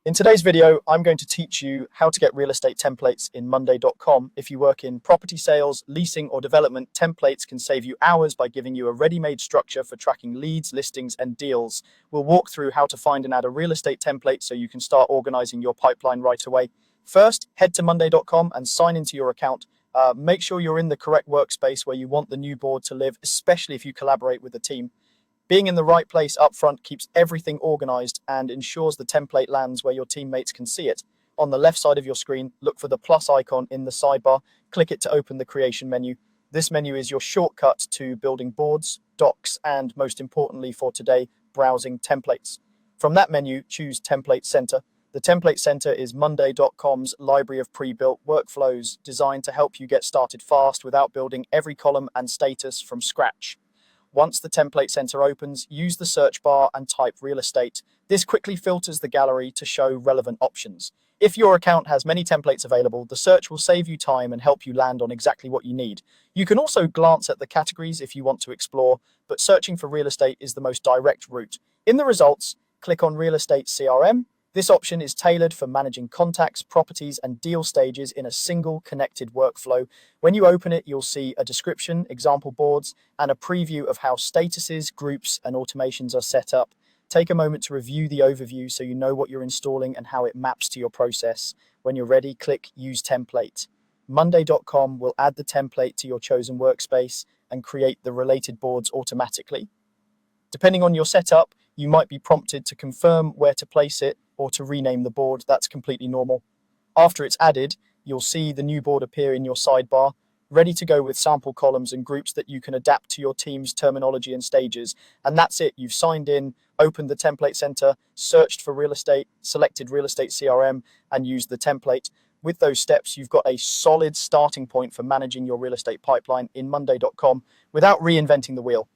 In today's video, I'm going to teach you how to get real estate templates in Monday.com. If you work in property sales, leasing, or development, templates can save you hours by giving you a ready-made structure for tracking leads, listings, and deals. We'll walk through how to find and add a real estate template so you can start organizing your pipeline right away. First, head to Monday.com and sign into your account. Make sure you're in the correct workspace where you want the new board to live, especially if you collaborate with the team. Being in the right place up front keeps everything organized and ensures the template lands where your teammates can see it. On the left side of your screen, look for the plus icon in the sidebar. Click it to open the creation menu. This menu is your shortcut to building boards, docs, and most importantly for today, browsing templates. From that menu, choose Template Center. The Template Center is Monday.com's library of pre-built workflows designed to help you get started fast without building every column and status from scratch. Once the Template Center opens, use the search bar and type real estate. This quickly filters the gallery to show relevant options. If your account has many templates available, the search will save you time and help you land on exactly what you need. You can also glance at the categories if you want to explore, but searching for real estate is the most direct route. In the results, click on Real Estate CRM. This option is tailored for managing contacts, properties, and deal stages in a single connected workflow. When you open it, you'll see a description, example boards, and a preview of how statuses, groups, and automations are set up. Take a moment to review the overview so you know what you're installing and how it maps to your process. When you're ready, click Use Template. Monday.com will add the template to your chosen workspace and create the related boards automatically. Depending on your setup, you might be prompted to confirm where to place it or to rename the board. That's completely normal. After it's added, you'll see the new board appear in your sidebar, ready to go with sample columns and groups that you can adapt to your team's terminology and stages. And that's it. You've signed in, opened the Template Center, searched for real estate, selected Real Estate CRM, and used the template. With those steps, you've got a solid starting point for managing your real estate pipeline in Monday.com without reinventing the wheel.